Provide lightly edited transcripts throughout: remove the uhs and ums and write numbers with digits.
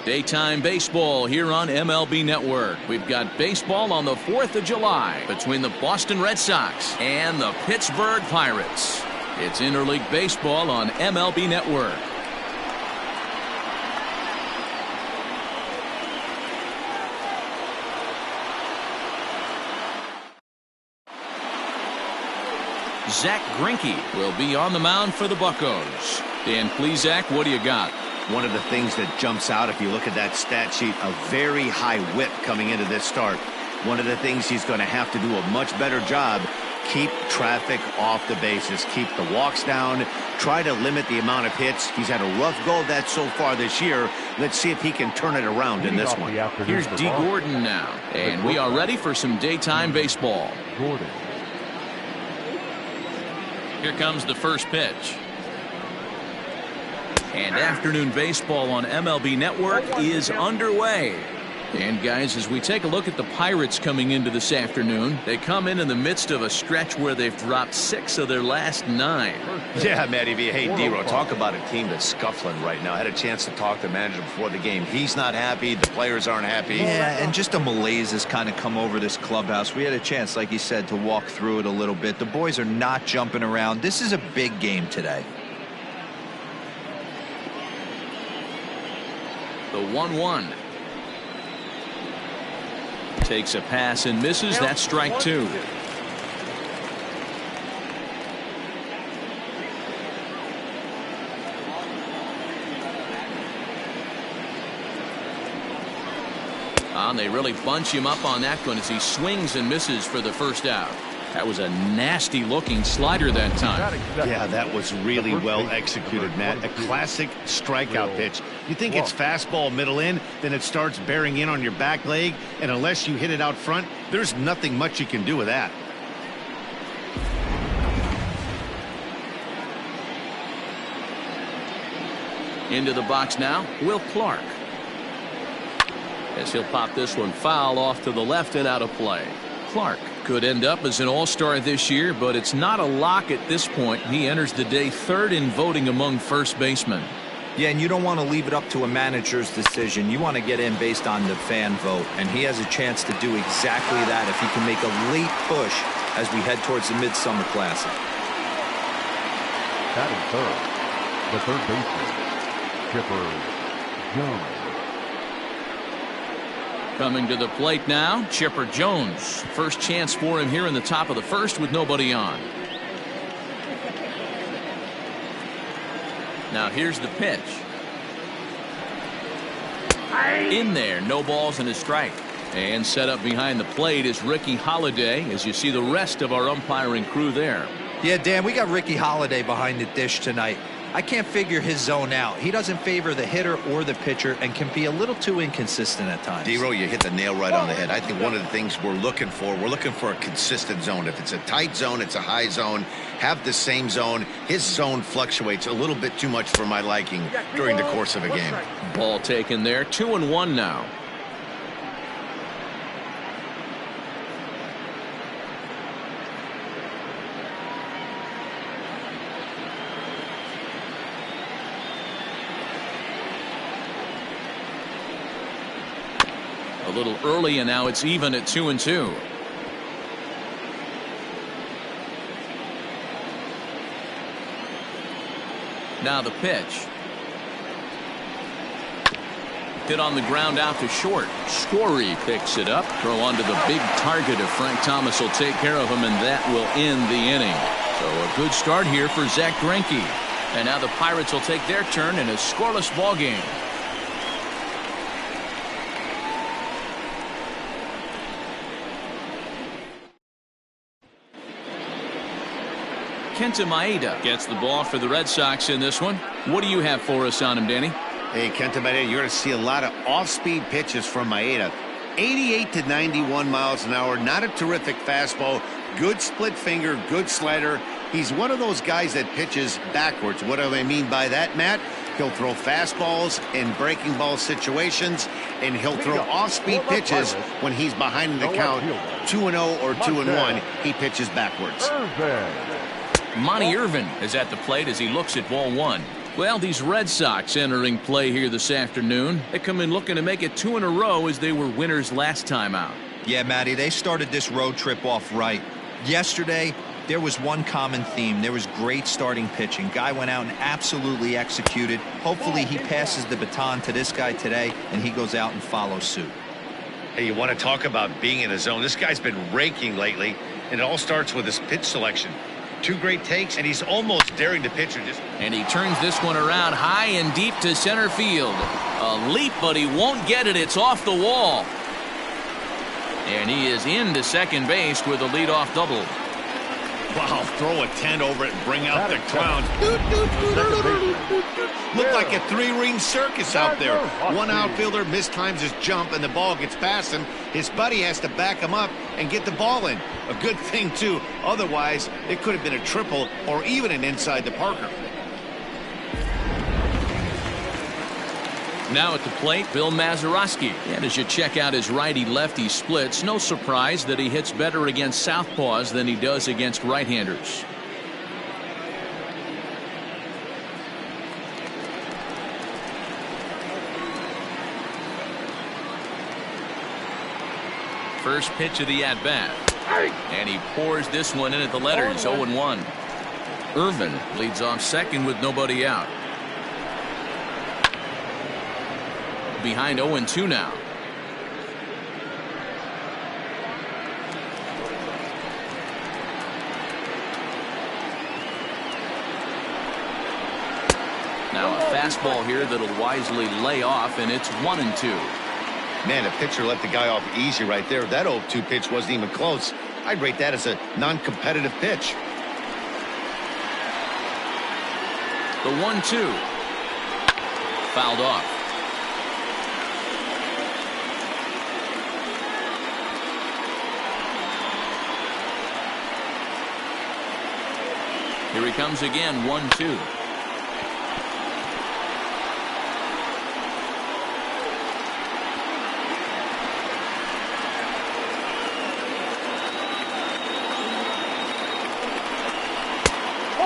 Daytime baseball here on MLB Network. We've got baseball on the 4th of July between the Boston Red Sox and the Pittsburgh Pirates. It's interleague baseball on MLB Network. Zach Greinke will be on the mound for the Buccos. Dan, please, Zach, what do you got? One of the things that jumps out if you look at that stat sheet, a very high whip coming into this start. One of the things he's going to have to do a much better job, keep traffic off the bases, keep the walks down, try to limit the amount of hits. He's had a rough go of that so far this year. Let's see if he can turn it around in this one. Here's D. Gordon now, and we are ready for some daytime baseball. Here comes the first pitch. And afternoon baseball on MLB Network is underway. And guys, as we take a look at the Pirates coming into this afternoon, they come in the midst of a stretch where they've dropped 6 of their last 9. Yeah, Matty V. Hey, D-Ro, talk about a team that's scuffling right now. I had a chance to talk to the manager before the game. He's not happy. The players aren't happy. Yeah, and just a malaise has kind of come over this clubhouse. We had a chance, like you said, to walk through it a little bit. The boys are not jumping around. This is a big game today. The 1-1. Takes a pass and misses. That's strike 2. And they really bunch him up on that one as he swings and misses for the first out. That was a nasty looking slider that time. Yeah, that was really well executed, Matt. A classic strikeout pitch. You think it's fastball middle in, then it starts bearing in on your back leg, and unless you hit it out front, there's nothing much you can do with that. Into the box now, Will Clark. As he'll pop this one foul off to the left and out of play. Clark could end up as an all-star this year, but it's not a lock at this point. He enters the day 3rd in voting among first basemen. Yeah, and you don't want to leave it up to a manager's decision. You want to get in based on the fan vote, and he has a chance to do exactly that if he can make a late push as we head towards the Midsummer Classic. Batting third, the third baseman, Chipper Jones. Coming to the plate now, Chipper Jones. First chance for him here in the top of the 1st with nobody on. Now here's the pitch. In there, no balls and a strike. And set up behind the plate is Ricky Holiday as you see the rest of our umpiring crew there. Yeah, Dan, we got Ricky Holiday behind the dish tonight. I can't figure his zone out. He doesn't favor the hitter or the pitcher and can be a little too inconsistent at times. D-Ro, you hit the nail right on the head. I think one of the things we're looking for a consistent zone. If it's a tight zone, it's a high zone. Have the same zone. His zone fluctuates a little bit too much for my liking during the course of a game. Ball taken there, 2-1 now. A little early, and now it's even at 2-2. Now the pitch. Hit on the ground out to short. Story picks it up. Throw onto the big target of Frank Thomas will take care of him, and that will end the inning. So a good start here for Zach Greinke. And now the Pirates will take their turn in a scoreless ball game. Kenta Maeda gets the ball for the Red Sox in this one. What do you have for us on him, Danny? Hey, Kenta Maeda, you're going to see a lot of off-speed pitches from Maeda. 88 to 91 miles an hour. Not a terrific fastball. Good split finger, good slider. He's one of those guys that pitches backwards. What do I mean by that, Matt? He'll throw fastballs in breaking ball situations, and he'll throw off-speed pitches when he's behind in the count. 2-0 or 2-1, he pitches backwards. Monty Irvin is at the plate as he looks at ball 1. Well, these Red Sox entering play here this afternoon. They come in looking to make it 2 in a row as they were winners last time out. Yeah, Matty, they started this road trip off right. Yesterday, there was one common theme. There was great starting pitching. Guy went out and absolutely executed. Hopefully he passes the baton to this guy today, and he goes out and follows suit. Hey, you want to talk about being in a zone? This guy's been raking lately, and it all starts with his pitch selection. 2 great takes, and he's almost daring the pitcher. And he turns this one around high and deep to center field. A leap, but he won't get it. It's off the wall. And he is into second base with a leadoff double. Wow, throw a tent over it and bring out the clowns. Look like a 3-ring circus out there. One outfielder mistimes his jump and the ball gets past him. His buddy has to back him up and get the ball in. A good thing, too. Otherwise, it could have been a triple or even an inside the Parker. Now at the plate, Bill Mazeroski. And as you check out his righty-lefty splits, no surprise that he hits better against southpaws than he does against right-handers. First pitch of the at-bat. And he pours this one in at the letters, 0-1. Irvin leads off second with nobody out. Behind 0-2 now. Now a fastball here that'll wisely lay off, and it's 1-2. Man, the pitcher let the guy off easy right there. That 0-2 pitch wasn't even close. I'd rate that as a non-competitive pitch. The 1-2. Fouled off. Here he comes again, 1-2.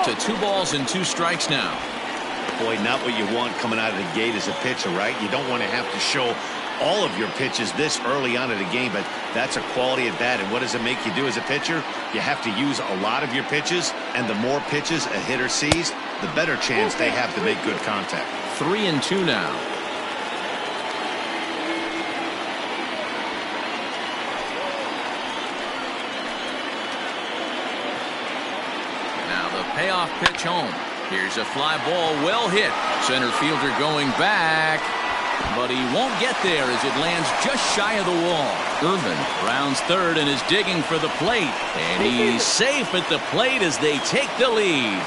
To 2 balls and 2 strikes now. Boy, not what you want coming out of the gate as a pitcher, right? You don't want to have to show all of your pitches this early on in the game, but that's a quality at bat. And what does it make you do as a pitcher? You have to use a lot of your pitches, and the more pitches a hitter sees, the better chance they have to make good contact. 3-2 now. Now the payoff pitch home. Here's a fly ball, well hit. Center fielder going back. But he won't get there as it lands just shy of the wall. Irvin rounds third and is digging for the plate. And he's safe at the plate as they take the lead.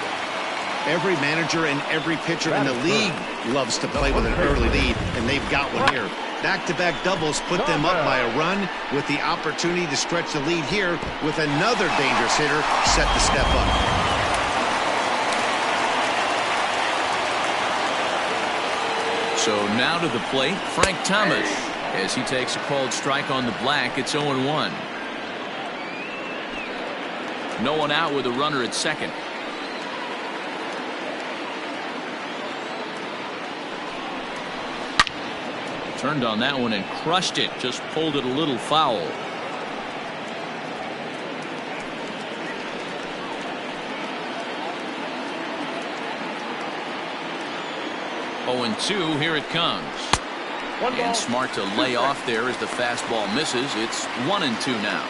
Every manager and every pitcher in the league loves to play with an early lead, and they've got one here. Back-to-back doubles put them up by a run with the opportunity to stretch the lead here with another dangerous hitter set to step up. So now to the plate, Frank Thomas, as he takes a called strike on the black. It's 0-1. No one out with a runner at second. Turned on that one and crushed it. Just pulled it a little foul. And 2, here it comes. And smart to lay off there as the fastball misses. It's 1-2 now.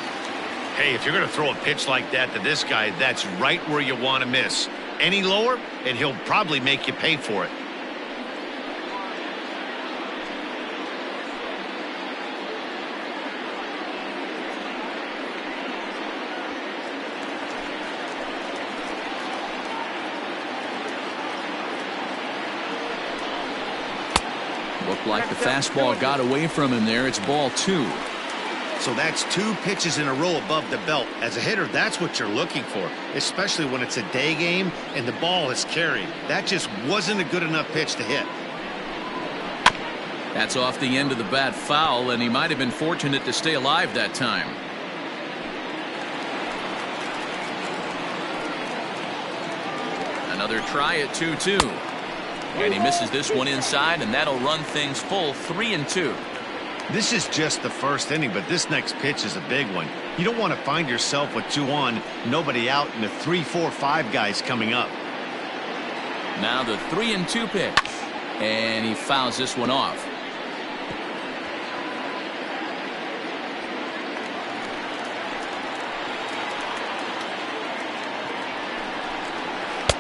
Hey, if you're going to throw a pitch like that to this guy, that's right where you want to miss. Any lower, and he'll probably make you pay for it. Looked like the fastball got away from him there. It's ball 2. So that's 2 pitches in a row above the belt. As a hitter, that's what you're looking for, especially when it's a day game and the ball is carried. That just wasn't a good enough pitch to hit. That's off the end of the bat foul, and he might have been fortunate to stay alive that time. Another try at 2-2. And he misses this one inside, and that'll run things full 3-2. This is just the first inning, but this next pitch is a big one. You don't want to find yourself with 2 on, nobody out, and the 3, 4, 5 guys coming up. Now the 3-2 pitch, and he fouls this one off.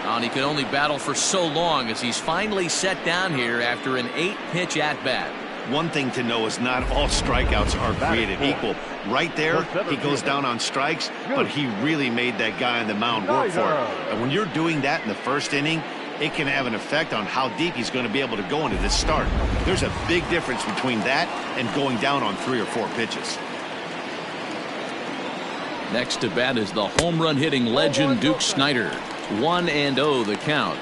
And he can only battle for so long as he's finally set down here after an 8-pitch at-bat. One thing to know is not all strikeouts are created equal. Right there, he goes down on strikes, but he really made that guy on the mound work for it. And when you're doing that in the first inning, it can have an effect on how deep he's going to be able to go into this start. There's a big difference between that and going down on 3 or 4 pitches. Next to bat is the home run hitting legend Duke Snider. 1-0 the count.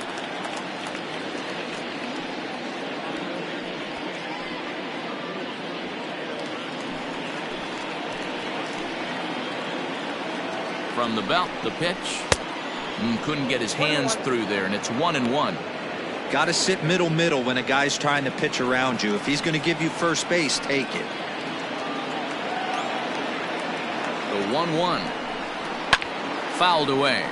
From the belt, the pitch. Couldn't get his hands through there, and it's 1-1. Got to sit middle when a guy's trying to pitch around you. If he's going to give you first base, take it. The 1-1. Fouled away.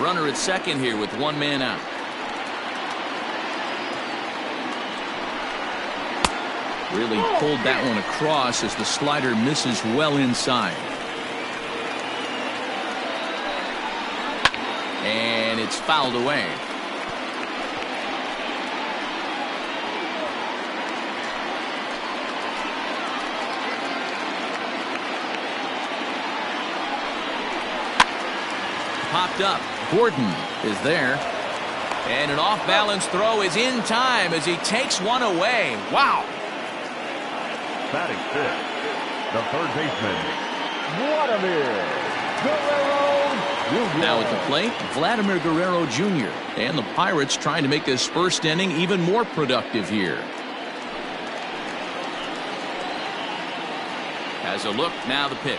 Runner at second here with 1 man out. Really pulled that one across as the slider misses well inside. And it's fouled away. Popped up. Gordon is there. And an off-balance throw is in time as he takes one away. Wow. Batting fifth, the third baseman, Vladimir Guerrero Jr. Now at the plate, Vladimir Guerrero Jr. And the Pirates trying to make this first inning even more productive here. Has a look, now the pitch.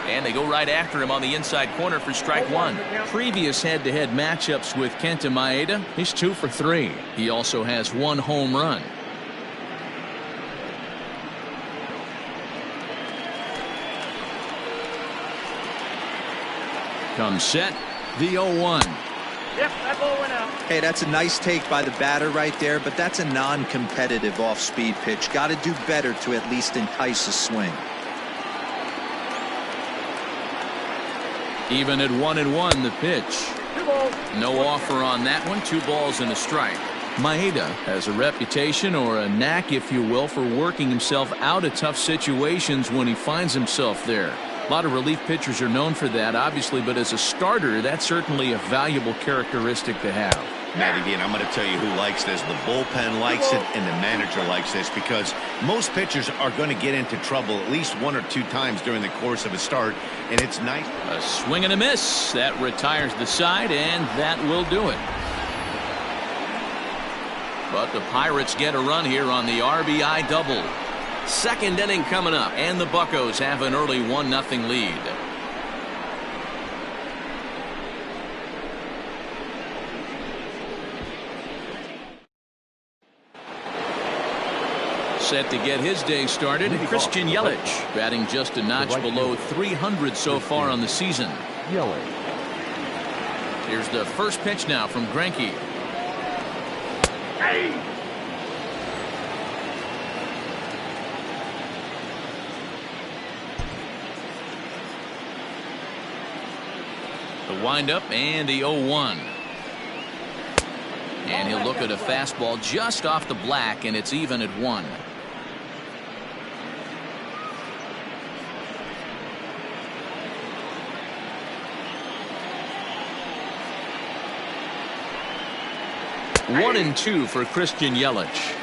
And they go right after him on the inside corner for strike 1. Previous head-to-head matchups with Kenta Maeda, he's 2 for 3. He also has 1 home run. Comes set, the 0-1. Yep, that ball went out. Hey, that's a nice take by the batter right there, but that's a non-competitive off-speed pitch. Got to do better to at least entice a swing. Even at 1-1 the pitch. No offer on that one. 2 balls and a strike. Maeda has a reputation, or a knack if you will, for working himself out of tough situations when he finds himself there. A lot of relief pitchers are known for that, obviously, but as a starter, that's certainly a valuable characteristic to have. Matty V, and I'm going to tell you who likes this. The bullpen likes it, and the manager likes this, because most pitchers are going to get into trouble at least 1 or 2 times during the course of a start, and it's nice. A swing and a miss. That retires the side, and that will do it. But the Pirates get a run here on the RBI double. Second inning coming up, and the Buccos have an early 1-0 lead. Set to get his day started, Christian Yelich, batting just a notch below 300 so far on the season. Yelich. Here's the first pitch now from Greinke. Hey! The windup and the 0-1. And he'll look at a fastball just off the black, and it's even at 1. One and 2 for Christian Yelich.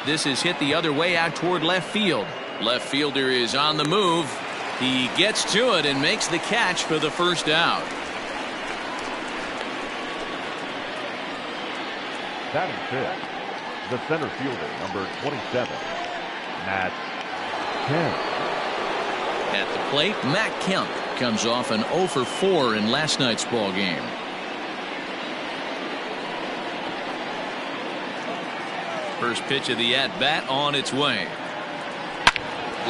This is hit the other way out toward left field. Left fielder is on the move. He gets to it and makes the catch for the first out. Batting fifth, the center fielder, number 27, at 10. At the plate, Matt Kemp comes off an 0 for 4 in last night's ball game. First pitch of the at-bat on its way.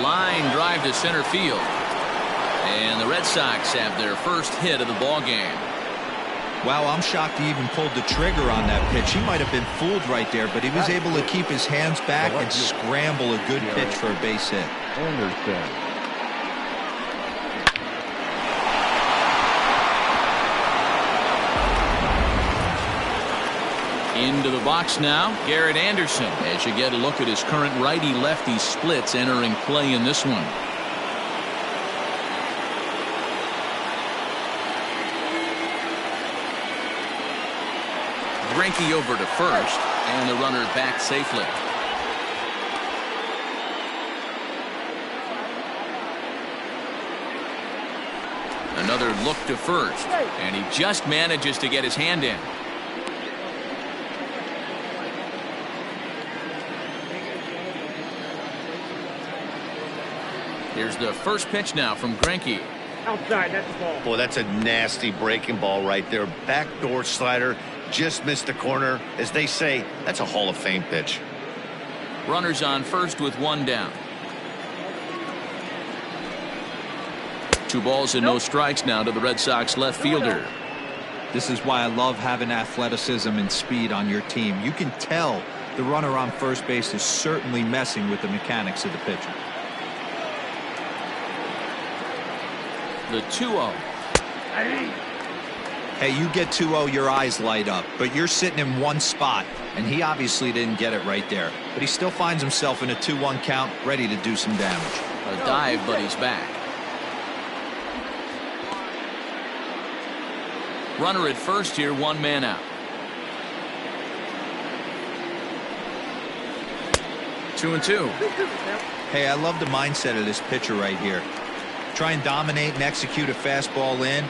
Line drive to center field. And the Red Sox have their first hit of the ball game. Wow, I'm shocked he even pulled the trigger on that pitch. He might have been fooled right there, but he was able to keep his hands back and scramble a good pitch for a base hit. Anderson. Into the box now, Garrett Anderson. As you get a look at his current righty-lefty splits entering play in this one. Greinke over to first, and the runner back safely. Another look to first, and he just manages to get his hand in. Here's the first pitch now from Greinke. Outside, that's the ball. Boy, that's a nasty breaking ball right there. Backdoor slider, just missed the corner. As they say, that's a Hall of Fame pitch. Runners on first with one down. 2 balls and no strikes now to the Red Sox left fielder. This is why I love having athleticism and speed on your team. You can tell the runner on first base is certainly messing with the mechanics of the pitcher. The 2-0. Hey, you get 2-0, your eyes light up, but you're sitting in one spot, and he obviously didn't get it right there. But he still finds himself in a 2-1 count, ready to do some damage. A dive, but he's back. Runner at first here, 1 man out. 2-2. Hey, I love the mindset of this pitcher right here. Try and dominate and execute a fastball in,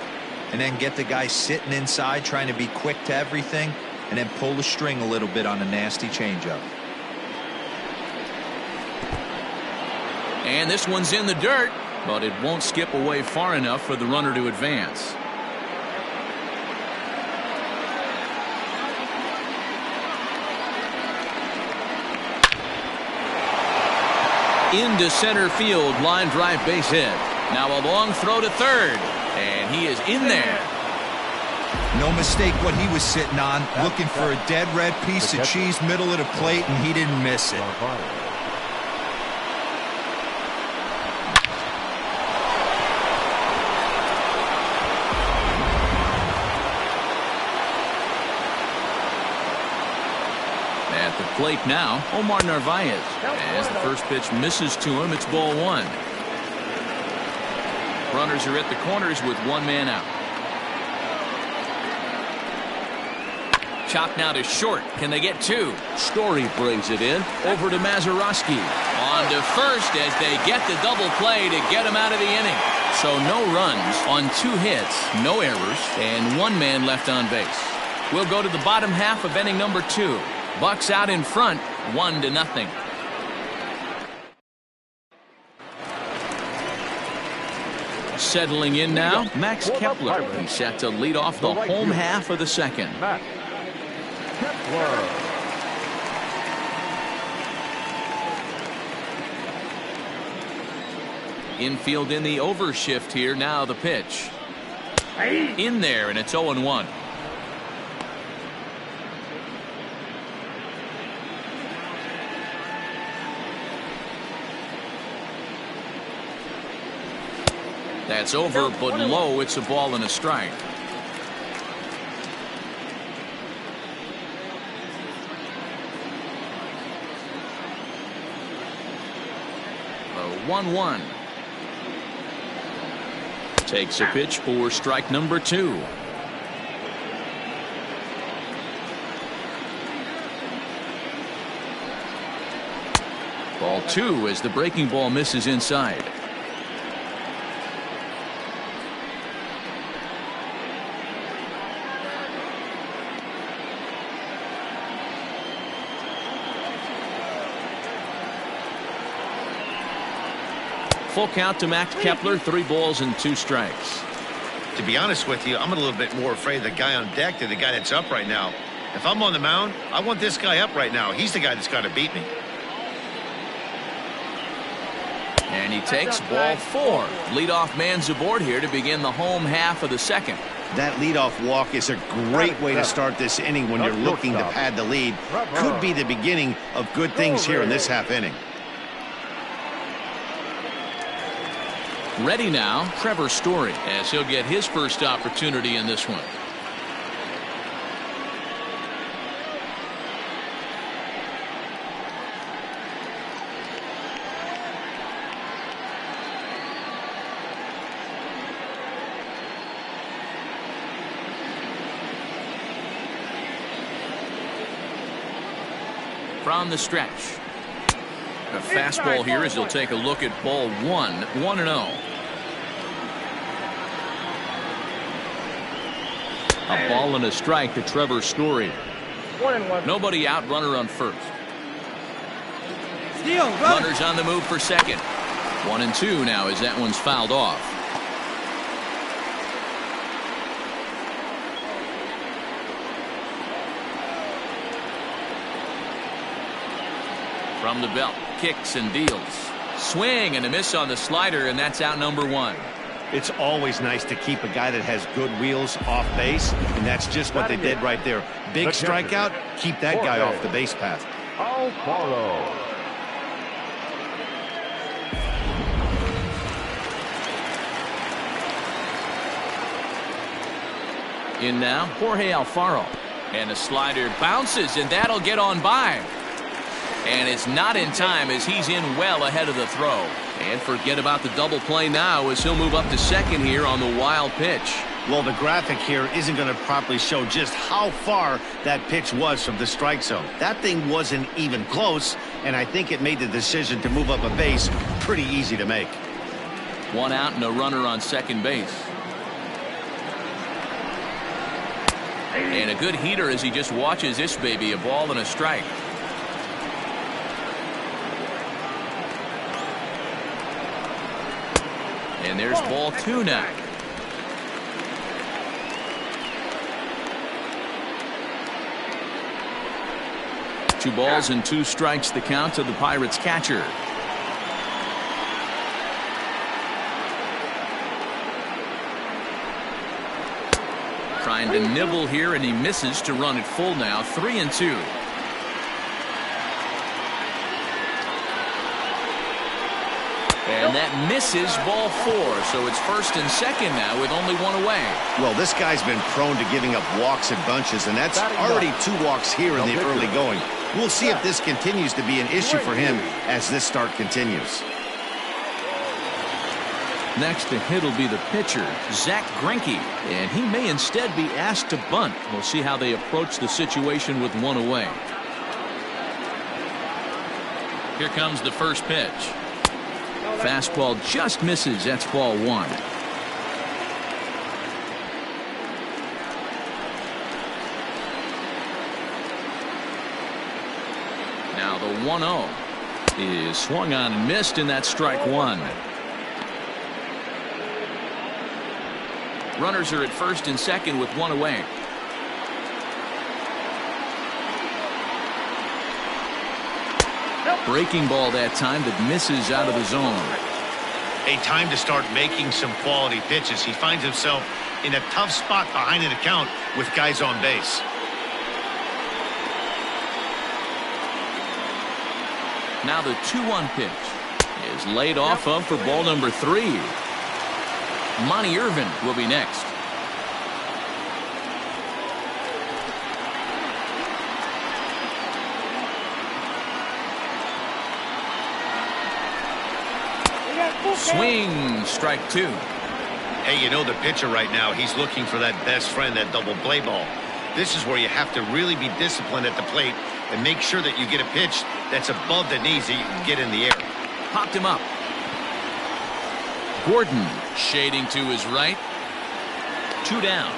and then get the guy sitting inside trying to be quick to everything, and then pull the string a little bit on a nasty changeup. And this one's in the dirt, but it won't skip away far enough for the runner to advance. Into center field, line drive base hit. Now a long throw to third, and he is in there. No mistake what he was sitting on, looking for a dead red piece of cheese middle of the plate, and he didn't miss it. At the plate now, Omar Narvaez. As the first pitch misses to him, it's ball 1. Runners are at the corners with 1 man out. Chop now to short. Can they get 2? Story brings it in. Over to Mazeroski. On to first as they get the double play to get him out of the inning. So no runs on 2 hits, no errors, and 1 man left on base. We'll go to the bottom half of inning number 2. Bucks out in front, 1-0. Settling in now, Max Kepler. He's set to lead off the home half of the second. Max Kepler. Infield in the overshift here. Now the pitch. In there, and it's 0-1. That's over, but low. It's a ball and a strike. The 1-1. Takes a pitch for strike number 2. Ball 2 as the breaking ball misses inside. full count to Max Kepler, 3 balls and 2 strikes. To be honest with you, I'm a little bit more afraid of the guy on deck than the guy that's up right now. If I'm on the mound, I want this guy up right now. He's the guy that's got to beat me. And he takes ball 4. Leadoff man's aboard here to begin the home half of the second. That leadoff walk is a great way to start this inning when you're looking to pad the lead. Could be the beginning of good things here in this half inning. Ready now, Trevor Story, as he'll get his first opportunity in this one. From the stretch. A fastball here as he'll take a look at ball 1, 1-0. A ball and a strike to Trevor Story. 1-1. Nobody out, runner on first. Runners on the move for second. 1-2 now as that one's fouled off. From the belt, kicks and deals. Swing and a miss on the slider, and that's out number 1. It's always nice to keep a guy that has good wheels off base, and that's just what they did right there. Big strikeout, keep that guy off the base path. Alfaro. In now, Jorge Alfaro. And a slider bounces, and that'll get on by. And it's not in time as he's in well ahead of the throw. And forget about the double play now as he'll move up to second here on the wild pitch. Well, the graphic here isn't going to properly show just how far that pitch was from the strike zone. That thing wasn't even close, and I think it made the decision to move up a base pretty easy to make. 1 out and a runner on second base. And a good heater as he just watches this baby, a ball and a strike. And there's ball 2 now. Two balls and 2 strikes the count to the Pirates catcher. Trying to nibble here, and he misses to run it full now. 3-2. And that misses ball 4, so it's first and second now with only 1 away. Well, this guy's been prone to giving up walks and bunches, and that's already 2 walks here in the early going. We'll see if this continues to be an issue for him as this start continues. Next to hit will be the pitcher, Zach Greinke, and he may instead be asked to bunt. We'll see how they approach the situation with 1 away. Here comes the first pitch. Fastball just misses. That's ball 1. Now the 1-0 is swung on and missed, and that's strike 1. Runners are at first and second with 1 away. Breaking ball that time that misses out of the zone. A time to start making some quality pitches. He finds himself in a tough spot behind an account with guys on base. Now the 2-1 pitch is laid off of for ball number 3. Monty Irvin will be next. Swing, strike 2. Hey, you know the pitcher right now, he's looking for that best friend, that double play ball. This is where you have to really be disciplined at the plate and make sure that you get a pitch that's above the knees that you can get in the air. Popped him up. Gordon shading to his right. 2 down.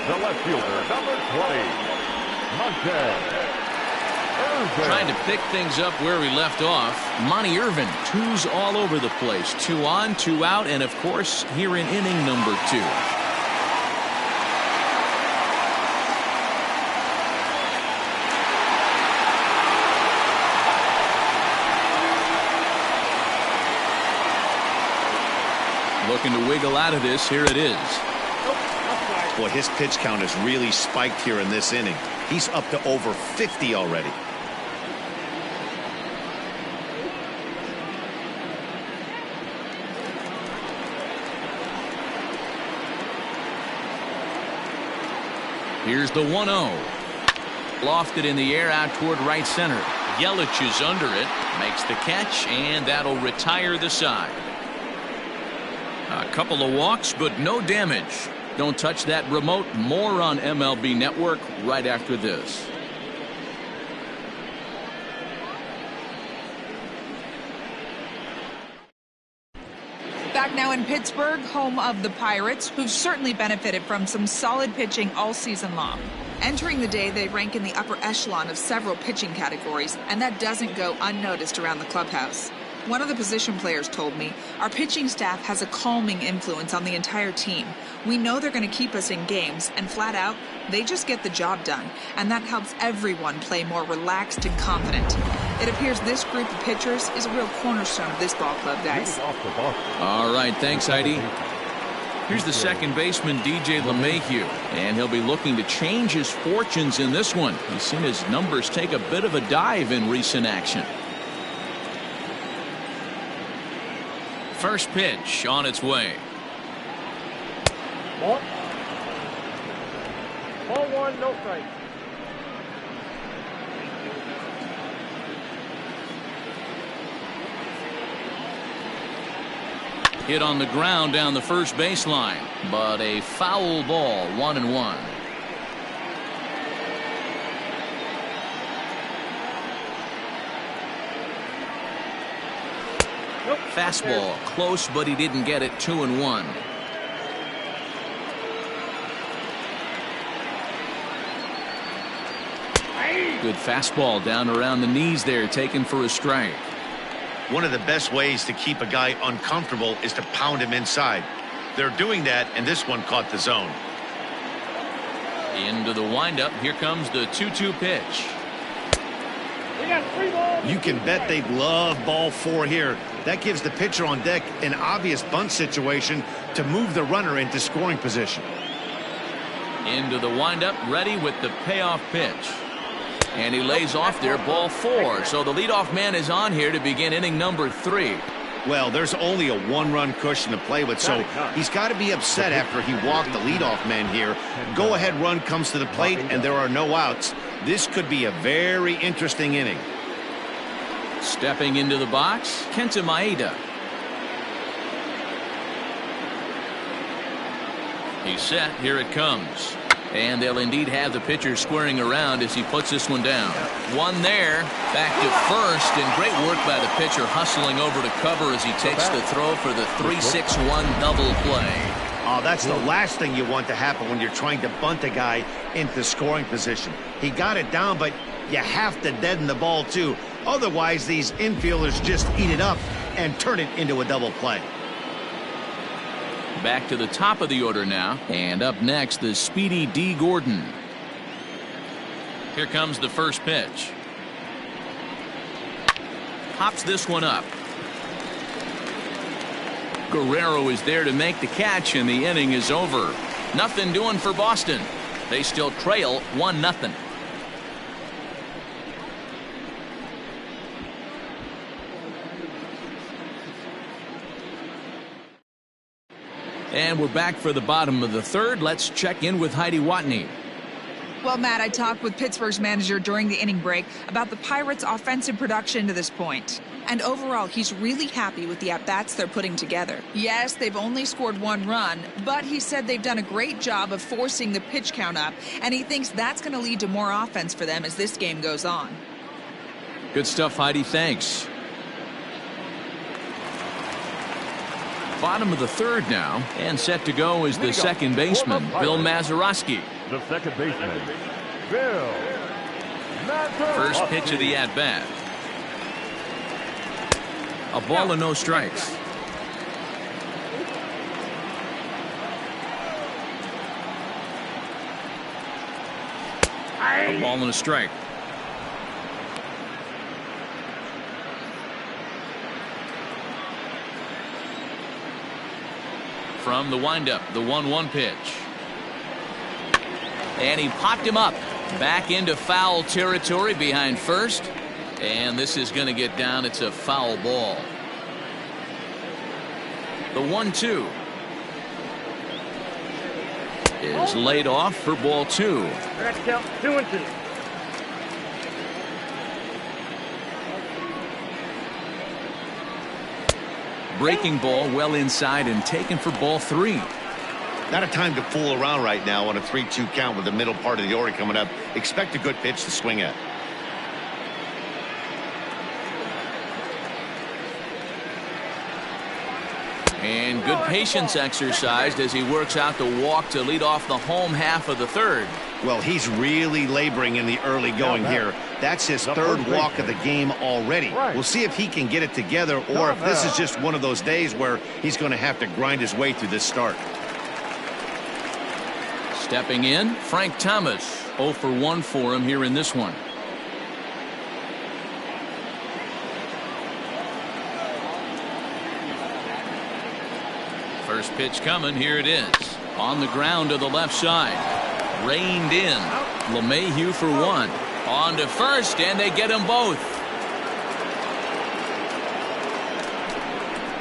The left fielder, number 20, Montez. Trying to pick things up where we left off. Monty Irvin, twos all over the place. 2 on, 2 out, and of course, here in inning number 2. Looking to wiggle out of this. Here it is. Boy, his pitch count has really spiked here in this inning. He's up to over 50 already. Here's the 1-0. Lofted in the air out toward right center. Yelich is under it. Makes the catch, and that'll retire the side. A couple of walks, but no damage. Don't touch that remote. More on MLB Network right after this. Back now in Pittsburgh, home of the Pirates, who've certainly benefited from some solid pitching all season long. Entering the day, they rank in the upper echelon of several pitching categories, and that doesn't go unnoticed around the clubhouse. One of the position players told me, our pitching staff has a calming influence on the entire team. We know they're going to keep us in games, and flat out, they just get the job done, and that helps everyone play more relaxed and confident. It appears this group of pitchers is a real cornerstone of this ball club, guys. All right, thanks, Heidi. Here's the second baseman, DJ LeMahieu, and he'll be looking to change his fortunes in this one. He's seen his numbers take a bit of a dive in recent action. First pitch on its way. Ball 1, no strike. Hit on the ground down the first baseline, but a foul ball, 1-1. Nope. Fastball close, but he didn't get it. 2-1. Good fastball down around the knees there, taken for a strike. One of the best ways to keep a guy uncomfortable is to pound him inside. They're doing that, and this one caught the zone. Into the windup. Here comes the 2-2 pitch. We got 3 balls. You can bet they'd love ball 4 here. That gives the pitcher on deck an obvious bunt situation to move the runner into scoring position. Into the windup, ready with the payoff pitch. And he lays off there, ball 4. So the leadoff man is on here to begin inning number 3. Well, there's only a 1-run cushion to play with, so he's got to be upset after he walked the leadoff man here. Go-ahead run comes to the plate, and there are no outs. This could be a very interesting inning. Stepping into the box, Kenta Maeda. He's set. Here it comes. And they'll indeed have the pitcher squaring around as he puts this one down. One there, back to first, and great work by the pitcher hustling over to cover as he takes the throw for the 3-6-1 double play. Oh, that's the last thing you want to happen when you're trying to bunt a guy into scoring position. He got it down, but you have to deaden the ball too. Otherwise, these infielders just eat it up and turn it into a double play. Back to the top of the order now, and up next the speedy D. Gordon. Here comes the first pitch. Pops this one up. Guerrero is there to make the catch, and the inning is over. Nothing doing for Boston. They still trail 1-0. And we're back for the bottom of the third. Let's check in with Heidi Watney. Well, Matt, I talked with Pittsburgh's manager during the inning break about the Pirates' offensive production to this point. And overall, he's really happy with the at-bats they're putting together. Yes, they've only scored 1 run, but he said they've done a great job of forcing the pitch count up, and he thinks that's going to lead to more offense for them as this game goes on. Good stuff, Heidi. Thanks. Bottom of the third now, and set to go is the second baseman, Bill Mazeroski. The second baseman, Bill First pitch of the at-bat. A ball and no strikes. A ball and a strike. From the windup, the 1-1 pitch. And he popped him up. Back into foul territory behind first. And this is going to get down. It's a foul ball. The 1-2 is laid off for ball 2. That's count 2-2. Breaking ball well inside and taken for ball 3. Not a time to fool around right now on a 3-2 count with the middle part of the order coming up. Expect a good pitch to swing at. And good patience exercised as he works out the walk to lead off the home half of the third. Well, he's really laboring in the early going here. That's his third walk of the game already. We'll see if he can get it together or if this is just one of those days where he's going to have to grind his way through this start. Stepping in, Frank Thomas. 0 for 1 for him here in this one. First pitch coming. Here it is. On the ground to the left side. Reined in. LeMahieu for 1. On to first, and they get them both.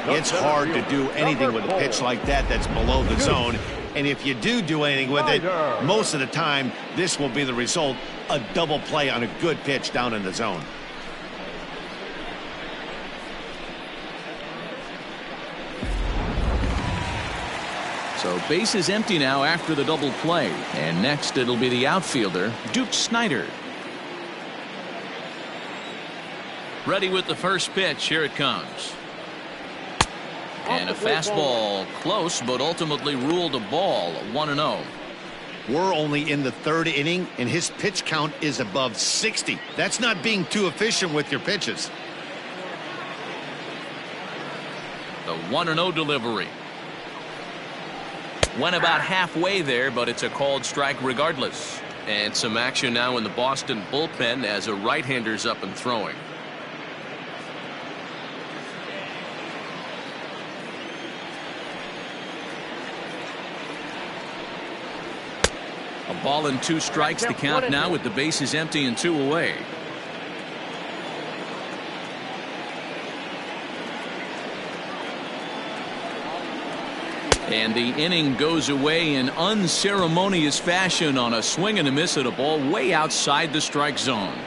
It's hard to do anything with a pitch like that that's below the zone. And if you do anything with it, most of the time, this will be the result. A double play on a good pitch down in the zone. So base is empty now after the double play. And next it'll be the outfielder, Duke Snider. Ready with the first pitch. Here it comes. And a fastball close, but ultimately ruled a ball. 1-0. We're only in the third inning, and his pitch count is above 60. That's not being too efficient with your pitches. The 1-0 delivery. Went about halfway there, but it's a called strike regardless. And some action now in the Boston bullpen as a right-hander's up and throwing. A ball and 2 strikes to count now with the bases empty and 2 away. And the inning goes away in unceremonious fashion on a swing and a miss at a ball way outside the strike zone.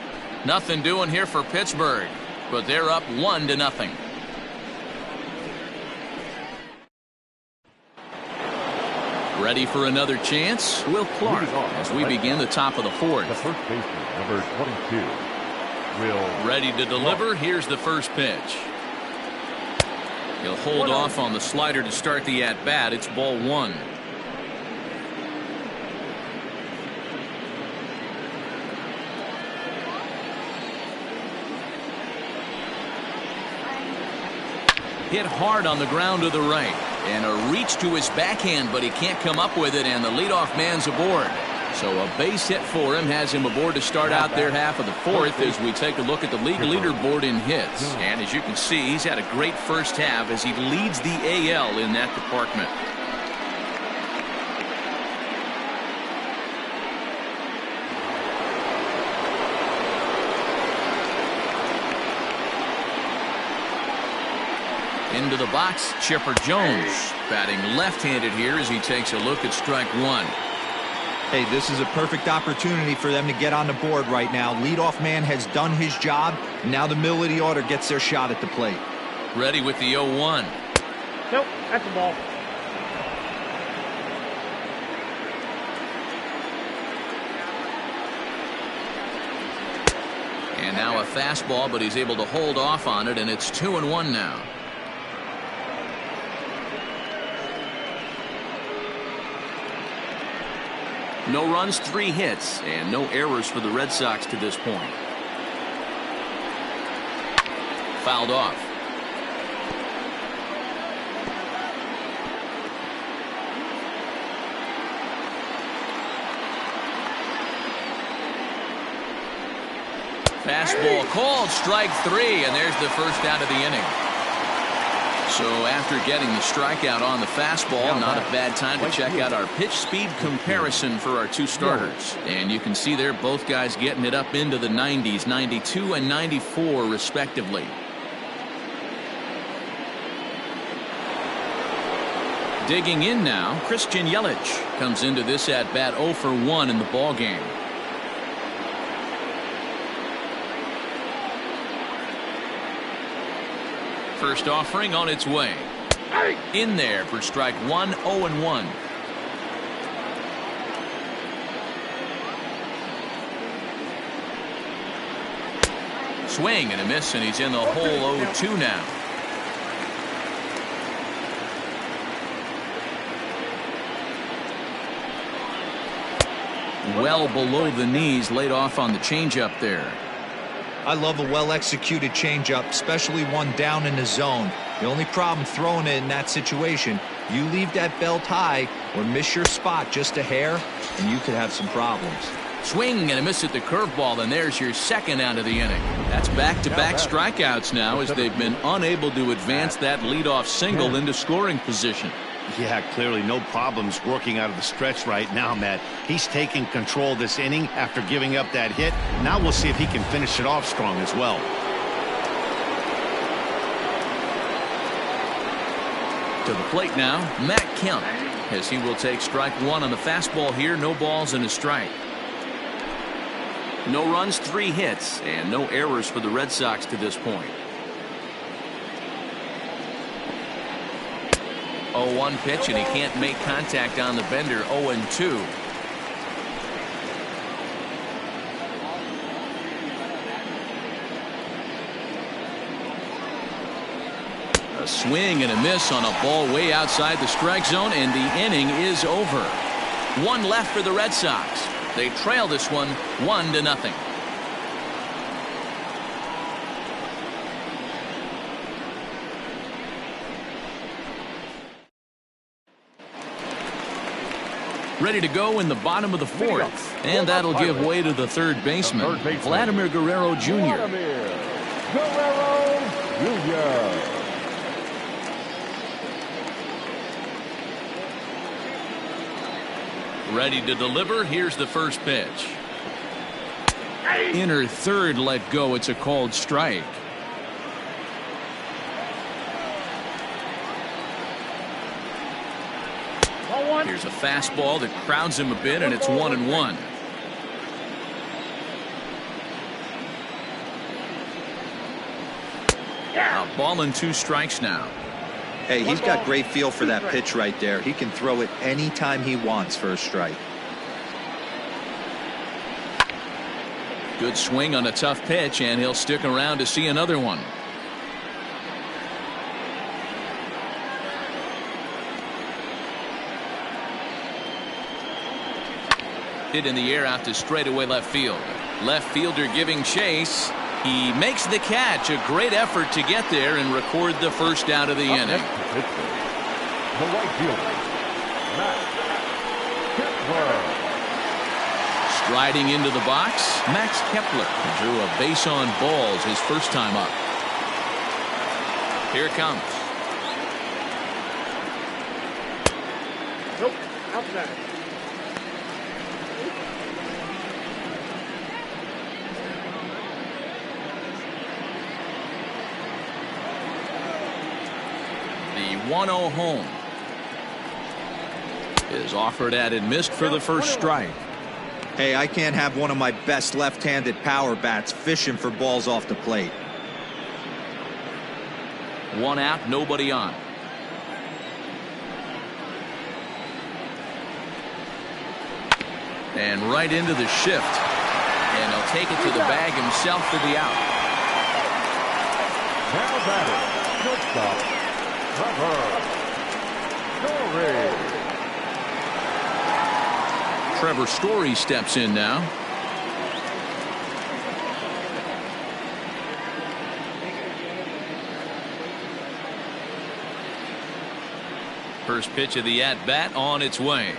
Nothing doing here for Pittsburgh, but they're up 1-0. Ready for another chance? Will Clark as we begin the top of the 4th. The first baseman, number 22, Will. Ready to deliver. Here's the first pitch. He'll hold off on the slider to start the at-bat. It's ball 1. Hit hard on the ground to the right. And a reach to his backhand, but he can't come up with it, and the leadoff man's aboard. So a base hit for him has him aboard to start out their half of the 4th as we take a look at the league leaderboard in hits. And as you can see, he's had a great first half as he leads the AL in that department. Into the box, Chipper Jones batting left-handed here as he takes a look at strike 1. Hey, this is a perfect opportunity for them to get on the board right now. Leadoff man has done his job. Now the middle of the order gets their shot at the plate. Ready with the 0-1. Nope, that's a ball. And now a fastball, but he's able to hold off on it, and it's 2-1 now. No runs, 3 hits, and no errors for the Red Sox to this point. Fouled off. Fastball called, strike 3, and there's the first out of the inning. So after getting the strikeout on the fastball, not a bad time to check out our pitch speed comparison for our 2 starters. And you can see there both guys getting it up into the 90s, 92 and 94 respectively. Digging in now, Christian Yelich comes into this at bat 0 for 1 in the ball game. First offering on its way. In there for strike 1, 0-1. Swing and a miss, and he's in the hole 0-2 now. Well below the knees, laid off on the changeup there. I love a well-executed changeup, especially one down in the zone. The only problem throwing it in that situation, you leave that belt high or miss your spot just a hair, and you could have some problems. Swing and a miss at the curveball, and there's your second out of the inning. That's back-to-back strikeouts now as they've been unable to advance that leadoff single into scoring position. Yeah, clearly no problems working out of the stretch right now, Matt. He's taking control this inning after giving up that hit. Now we'll see if he can finish it off strong as well. To the plate now, Matt Kemp, as he will take strike 1 on the fastball here. No balls and a strike. No runs, 3 hits, and no errors for the Red Sox to this point. 0-1 pitch, and he can't make contact on the bender. 0-2. A swing and a miss on a ball way outside the strike zone, and the inning is over. 1 left for the Red Sox. They trail this one 1-0. Ready to go in the bottom of the 4th, and that'll give way to the third baseman, Vladimir Guerrero Jr. Guerrero Jr. Ready to deliver. Here's the first pitch. Inner third let go. It's a called strike. Here's a fastball that crowds him a bit, and it's 1-1. A ball and 2 strikes now. Hey, he's got great feel for that pitch right there. He can throw it anytime he wants for a strike. Good swing on a tough pitch, and he'll stick around to see another one. Hit in the air out to straightaway left field. Left fielder giving chase. He makes the catch. A great effort to get there and record the first out of the inning. The right fielder, Matt Kepler. Striding into the box, Max Kepler drew a base on balls his first time up. Here it comes. Nope, outside. The 1-0 home is offered at and missed for the first strike. Hey, I can't have one of my best left-handed power bats fishing for balls off the plate. 1 out, nobody on. And right into the shift. And he'll take it to the bag himself for the out. Now batting, shortstop, Trevor Story. Trevor Story steps in now. First pitch of the at-bat on its way.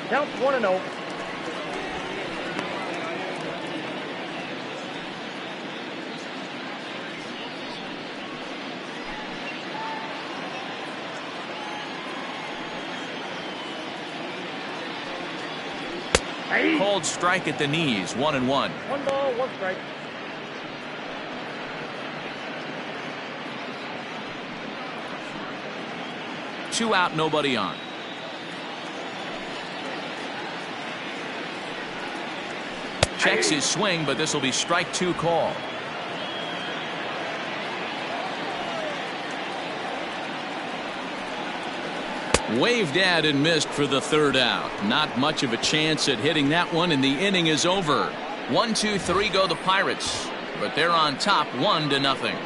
Count 1-0. Called strike at the knees, 1-1. 1 ball, 1 strike. Two out, nobody on. Checks his swing, but this will be strike 2 call. Waved at and missed for the 3rd out. Not much of a chance at hitting that one, and the inning is over. 1, 2, 3 go the Pirates, but they're on top 1-0.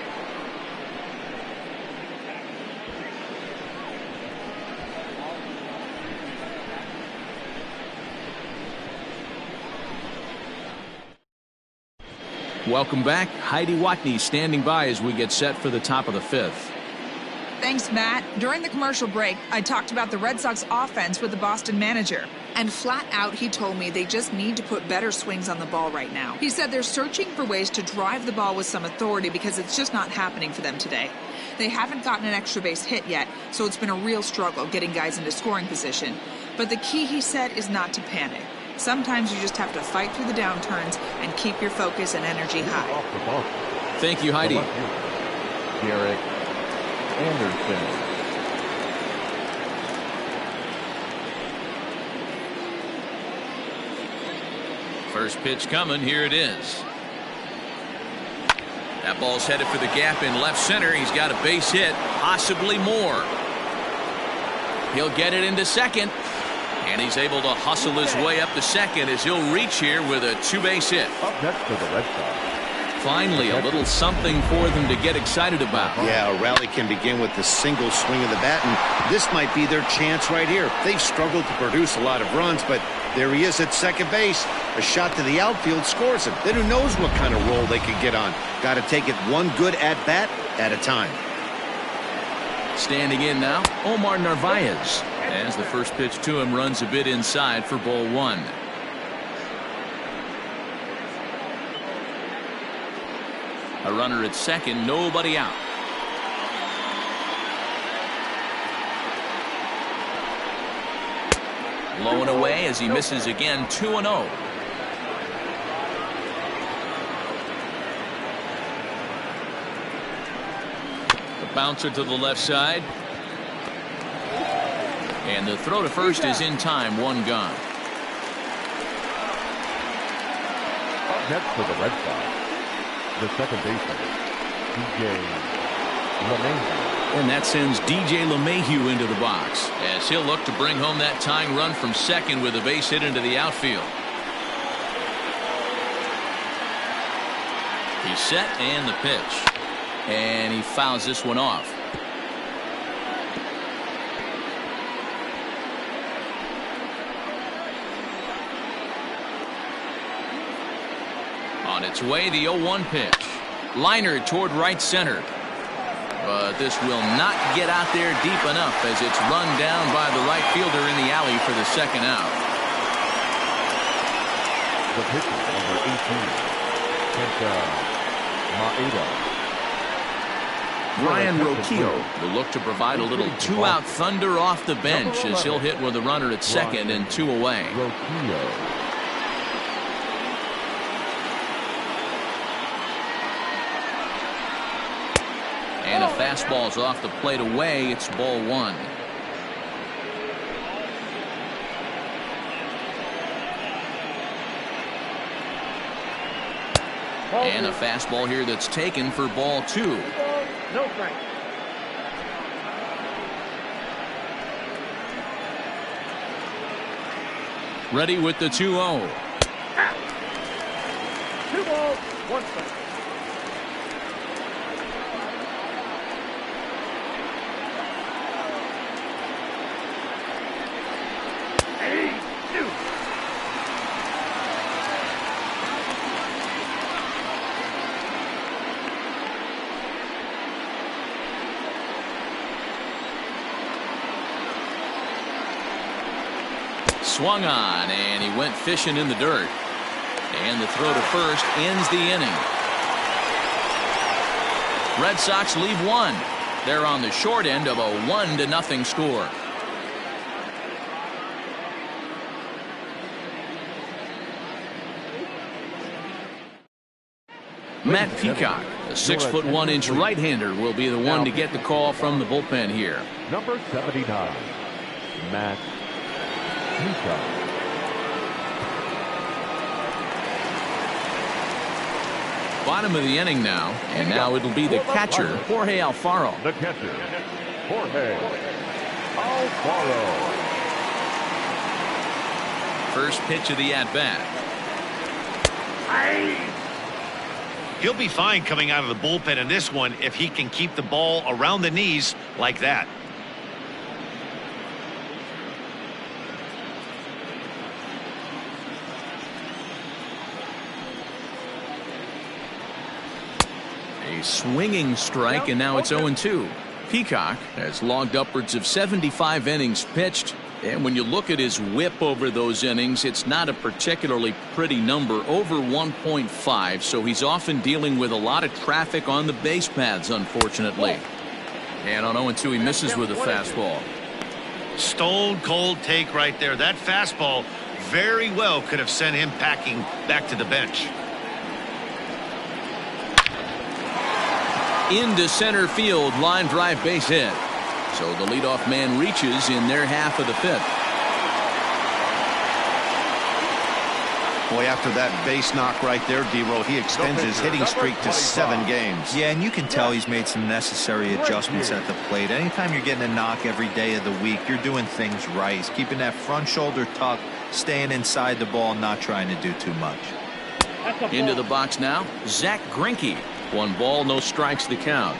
Welcome back. Heidi Watney standing by as we get set for the top of the 5th. Thanks, Matt. During the commercial break, I talked about the Red Sox offense with the Boston manager. And flat out, he told me they just need to put better swings on the ball right now. He said they're searching for ways to drive the ball with some authority because it's just not happening for them today. They haven't gotten an extra base hit yet, so it's been a real struggle getting guys into scoring position. But the key, he said, is not to panic. Sometimes you just have to fight through the downturns and keep your focus and energy high. Thank you, Heidi. Garrett Anderson. First pitch coming. Here it is. That ball's headed for the gap in left center. He's got a base hit, possibly more. He'll get it into second. And he's able to hustle his way up to second as he'll reach here with a 2-base hit. Up next for the Red Sox. Finally, a little something for them to get excited about. Yeah, a rally can begin with the single swing of the bat, and this might be their chance right here. They've struggled to produce a lot of runs, but there he is at second base. A shot to the outfield scores him. Then who knows what kind of roll they could get on. Got to take it one good at-bat at a time. Standing in now, Omar Narvaez, as the first pitch to him runs a bit inside for ball 1. A runner at second, nobody out. Low and away as he misses again, 2-0. The bouncer to the left side. And the throw to first is in time, 1 gone. Up next for the Red Sox, the second baseman, DJ LeMahieu. And that sends DJ LeMahieu into the box as he'll look to bring home that tying run from second with a base hit into the outfield. He's set and the pitch. And he fouls this one off. On its way, the 0-1 pitch. Liner toward right center. But this will not get out there deep enough as it's run down by the right fielder in the alley for the second out. The pitcher, number 18, Kenta Maeda. Ryan Rocchio will look to provide a little 2-out thunder off the bench as he'll hit with a runner at second and 2 away. Rocchio. And a fastball's off the plate away. It's ball 1. And a fastball here that's taken for ball 2. No strike. Ready with the 2-0. 2 balls, 1 strike. swung on, and he went fishing in the dirt. And the throw to first ends the inning. Red Sox leave one. They're on the short end of a 1-0 score. Matt Peacock, a 6'1" right-hander, will be the one to get the call from the bullpen here. Number 79, Matt Peacock. Bottom of the inning now, and now it'll be the catcher, Jorge Alfaro. The catcher, Jorge Alfaro. First pitch of the at-bat. He'll be fine coming out of the bullpen in this one if he can keep the ball around the knees like that. A swinging strike, and now it's 0-2. Peacock has logged upwards of 75 innings pitched, and when you look at his whip over those innings, it's not a particularly pretty number, over 1.5, so he's often dealing with a lot of traffic on the base paths, unfortunately. And on 0-2, he misses with a fastball. Stone cold take right there. That fastball very well could have sent him packing back to the bench. Into center field, line drive base hit. So the leadoff man reaches in their half of the fifth. Boy, after that base knock right there, D-Roll, he extends his hitting streak to 7 games. Yeah, and you can tell he's made some necessary adjustments at the plate. Anytime you're getting a knock every day of the week, you're doing things right. He's keeping that front shoulder tucked, staying inside the ball, not trying to do too much. Into the box now, Zach Greinke. 1 ball, no strikes the count.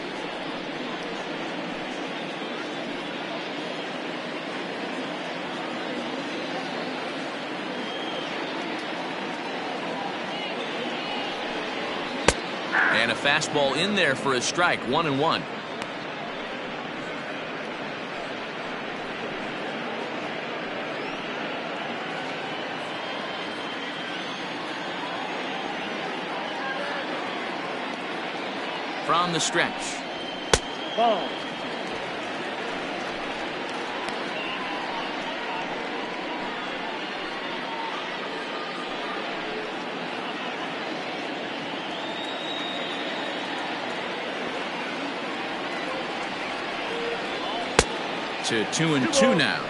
And a fastball in there for a strike, 1-1. From the stretch. Ball. To 2-2 now.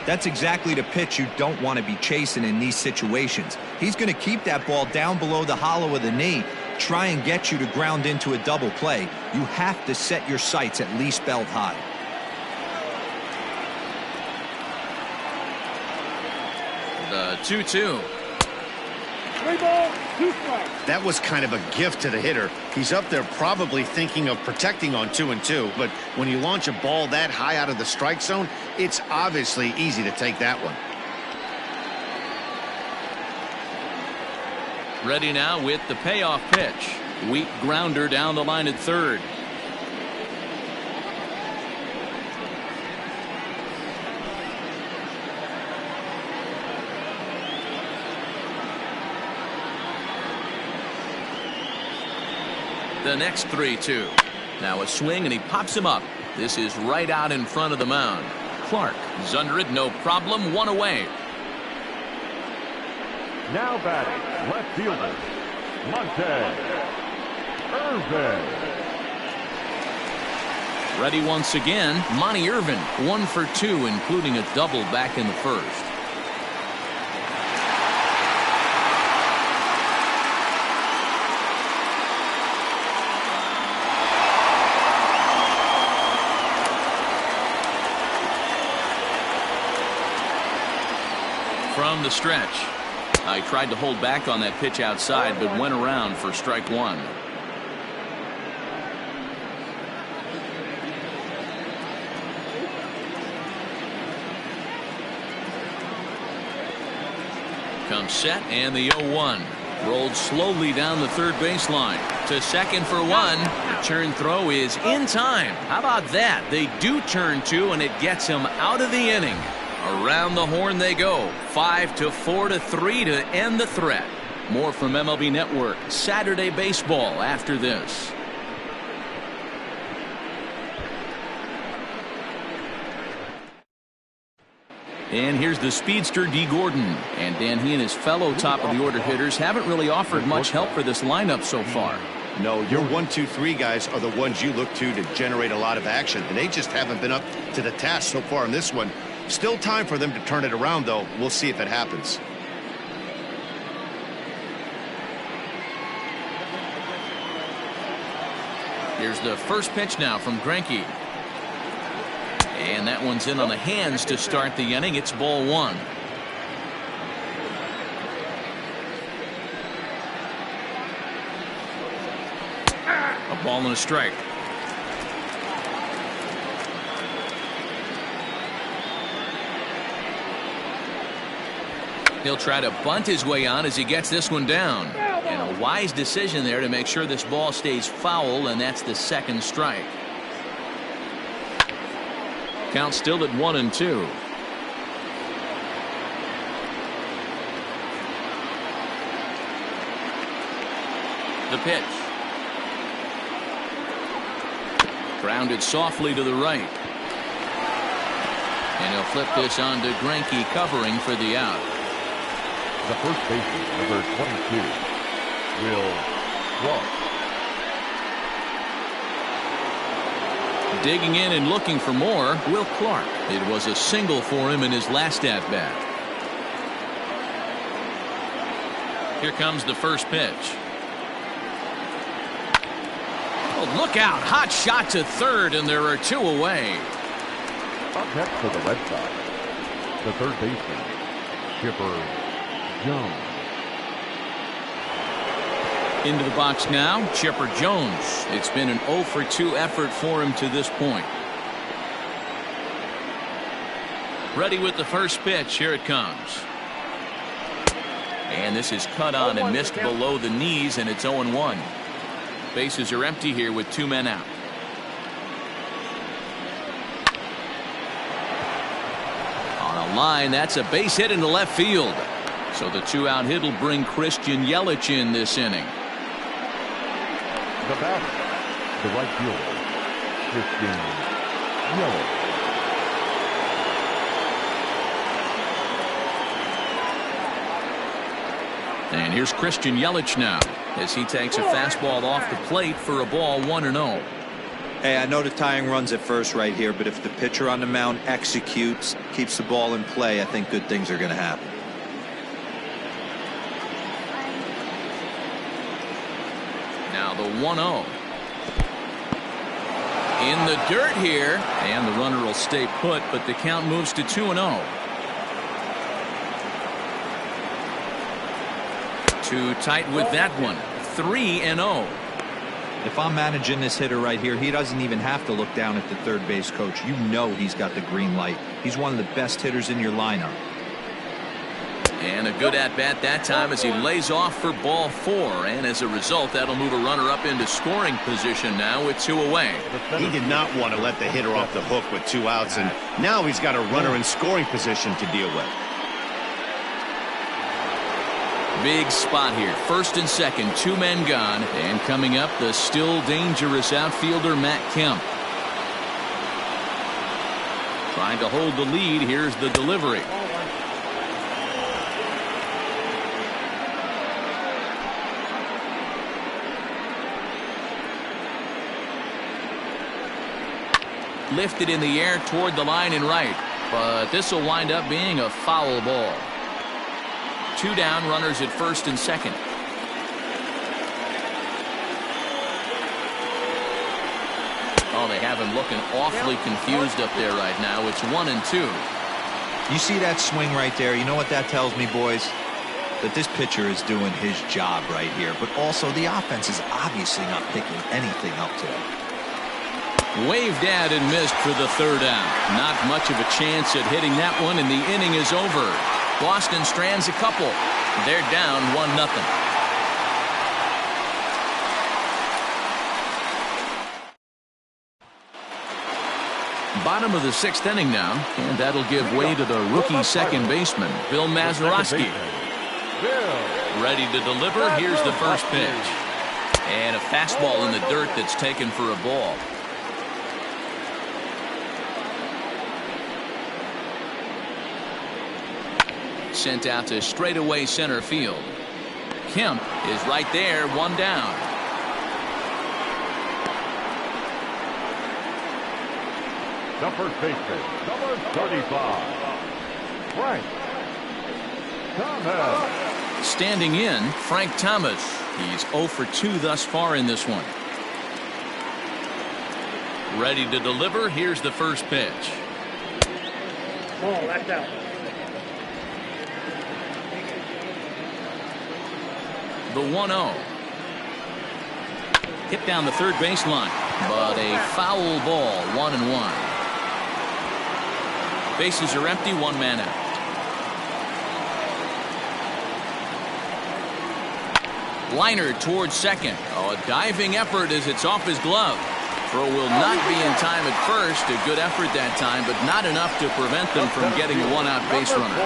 That's exactly the pitch you don't want to be chasing in these situations. He's going to keep that ball down below the hollow of the knee, try and get you to ground into a double play. You have to set your sights at least belt high. The 2-2. 3 balls, 2 strikes. That was kind of a gift to the hitter. He's up there probably thinking of protecting on 2-2, but when you launch a ball that high out of the strike zone, it's obviously easy to take that one. Ready now with the payoff pitch. Weak grounder down the line at third. The next 3-2. Now a swing, and he pops him up. This is right out in front of the mound. Clark is under it, no problem, 1 away. Now batting, left fielder, Monte Irvin. Ready once again, Monte Irvin, 1 for 2, including a double back in the first. From the stretch. I tried to hold back on that pitch outside, but went around for strike 1. Comes set, and the 0-1. Rolled slowly down the third baseline. To second for 1. The turn throw is in time. How about that? They do turn 2, and it gets him out of the inning. Around the horn they go. 5-4 to 3 to end the threat. More from MLB Network Saturday Baseball after this. And here's the speedster D. Gordon. And Dan, he and his fellow top of the order hitters haven't really offered much help for this lineup so far. No, your 1, 2, 3 guys are the ones you look to generate a lot of action, and they just haven't been up to the task so far in this one. Still time for them to turn it around, though. We'll see if it happens. Here's the first pitch now from Greinke. And that one's in on the hands to start the inning. It's ball 1. A ball and a strike. He'll try to bunt his way on as he gets this one down. And a wise decision there to make sure this ball stays foul, and that's the second strike. Count still at 1-2. The pitch. Grounded softly to the right. And he'll flip this on to Greinke, covering for the out. The first baseman, number 22, Will Clark. Digging in and looking for more, Will Clark. It was a single for him in his last at-bat. Here comes the first pitch. Oh, look out. Hot shot to third, and there are 2 away. Up next for the Red Sox, the third baseman, Chipper Jones. Into the box now, Chipper Jones. It's been an 0-for-2 effort for him to this point. Ready with the first pitch. Here it comes. And this is cut on and missed below the knees, and it's 0-1. Bases are empty here with 2 men out. On a line, that's a base hit into left field. So the 2-out hit will bring Christian Yelich in this inning. The batter, the right fielder, Christian Yelich. And here's Christian Yelich now as he takes a fastball off the plate for a ball 1-0. Hey, I know the tying runs at first right here, but if the pitcher on the mound executes, keeps the ball in play, I think good things are going to happen. Now the 1-0. In the dirt here, and the runner will stay put, but the count moves to 2-0. Too tight with that one. 3-0. If I'm managing this hitter right here, he doesn't even have to look down at the third base coach. You know he's got the green light. He's one of the best hitters in your lineup. And a good at-bat that time as he lays off for ball 4. And as a result, that'll move a runner up into scoring position now with 2 away. He did not want to let the hitter off the hook with 2 outs, and now he's got a runner in scoring position to deal with. Big spot here. First and second, 2 men gone. And coming up, the still dangerous outfielder Matt Kemp. Trying to hold the lead. Here's the delivery. Lifted in the air toward the line and right. But this will wind up being a foul ball. 2 down, runners at first and second. Oh, they have him looking awfully confused up there right now. It's 1-2. You see that swing right there? You know what that tells me, boys? That this pitcher is doing his job right here. But also the offense is obviously not picking anything up today. Waved at and missed for the 3rd out. Not much of a chance at hitting that one, and the inning is over. Boston strands a couple. They're down 1-0. Bottom of the 6th inning now, and that'll give way to the rookie second baseman, Bill Mazeroski. Ready to deliver. Here's the first pitch. And a fastball in the dirt that's taken for a ball. Sent out to straightaway center field. Kemp is right there, one down. The first baseman, number 35, Frank Thomas. Standing in, Frank Thomas. He's 0 for 2 thus far in this one. Ready to deliver. Here's the first pitch. Ball, that's out. The 1-0. Hit down the third baseline, but a foul ball, 1-1. Bases are empty, one man out. Liner towards second. Oh, a diving effort as it's off his glove. Throw will not be in time at first. A good effort that time, but not enough to prevent them from getting a one-out base runner.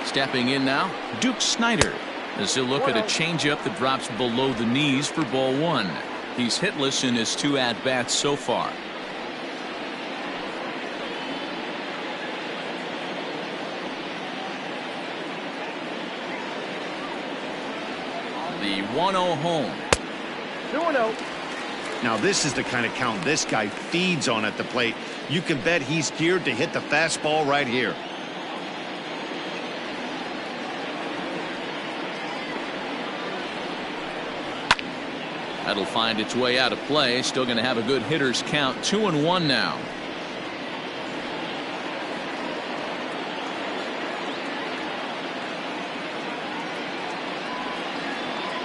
Stepping in now, Duke Snider, as he'll look at a changeup that drops below the knees for ball 1. He's hitless in his 2 at-bats so far. The 1-0 home. 2-0. Now this is the kind of count this guy feeds on at the plate. You can bet he's geared to hit the fastball right here. That'll find its way out of play. Still going to have a good hitter's count. 2-1 now.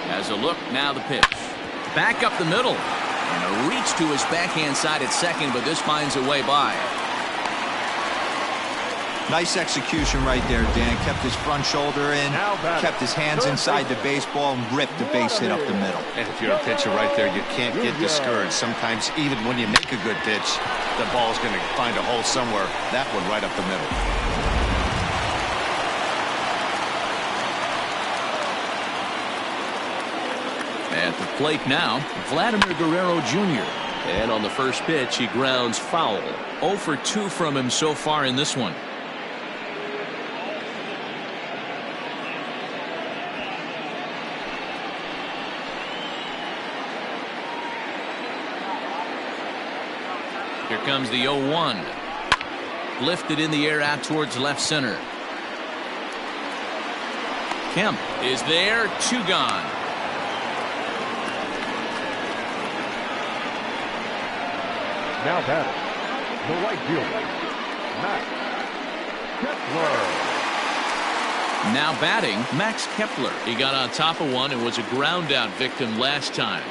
Has a look. Now the pitch. Back up the middle. And a reach to his backhand side at second, but this finds a way by. Nice execution right there, Dan. Kept his front shoulder in, kept his hands inside the baseball, and ripped the base hit up the middle. And if you're a pitcher right there, you can't get discouraged. Sometimes even when you make a good pitch, the ball's going to find a hole somewhere. That one right up the middle. At the plate now, Vladimir Guerrero Jr. And on the first pitch, he grounds foul. 0 for 2 from him so far in this one. Here comes the 0-1. Lifted in the air out towards left center. Kemp is there. 2 gone. Now batting, the right fielder, Max Kepler. Now batting, Max Kepler. He got on top of one and was a ground out victim last time.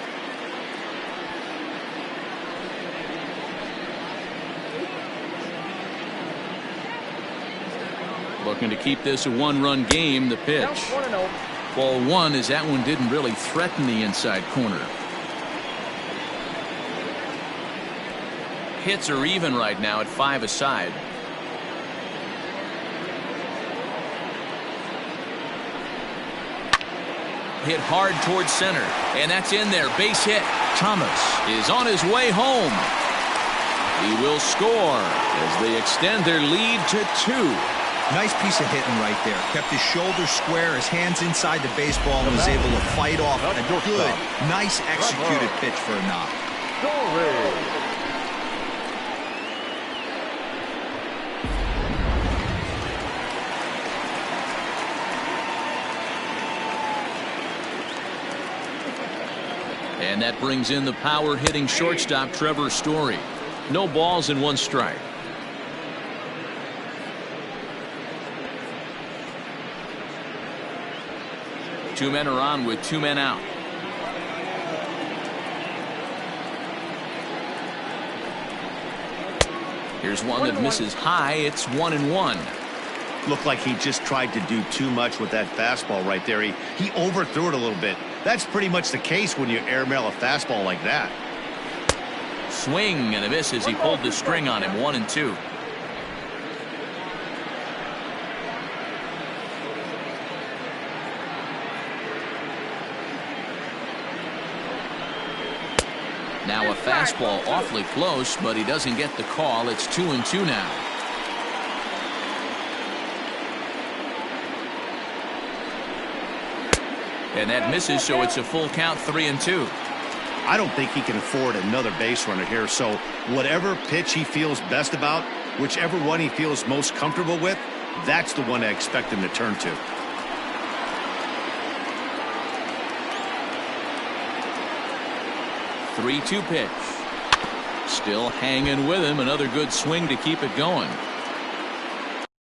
Looking to keep this a 1-run game. The pitch. Ball 1, as that one didn't really threaten the inside corner. Hits are even right now at 5 aside. Hit hard towards center, and that's in there. Base hit. Thomas is on his way home. He will score as they extend their lead to 2. Nice piece of hitting right there. Kept his shoulders square, his hands inside the baseball, and was able to fight off a good, nice executed pitch for a knock. And that brings in the power hitting shortstop Trevor Story. No balls and 1 strike. Two men are on with 2 men out. Here's one that misses high. It's 1-1. Looked like he just tried to do too much with that fastball right there. He overthrew it a little bit. That's pretty much the case when you airmail a fastball like that. Swing and a miss as he pulled the string on him. 1-2. Now a fastball awfully close, but he doesn't get the call. It's 2-2 now. And that misses, so it's a full count, 3-2. I don't think he can afford another base runner here, so whatever pitch he feels best about, whichever one he feels most comfortable with, that's the one I expect him to turn to. Three-two pitch. Still hanging with him. Another good swing to keep it going.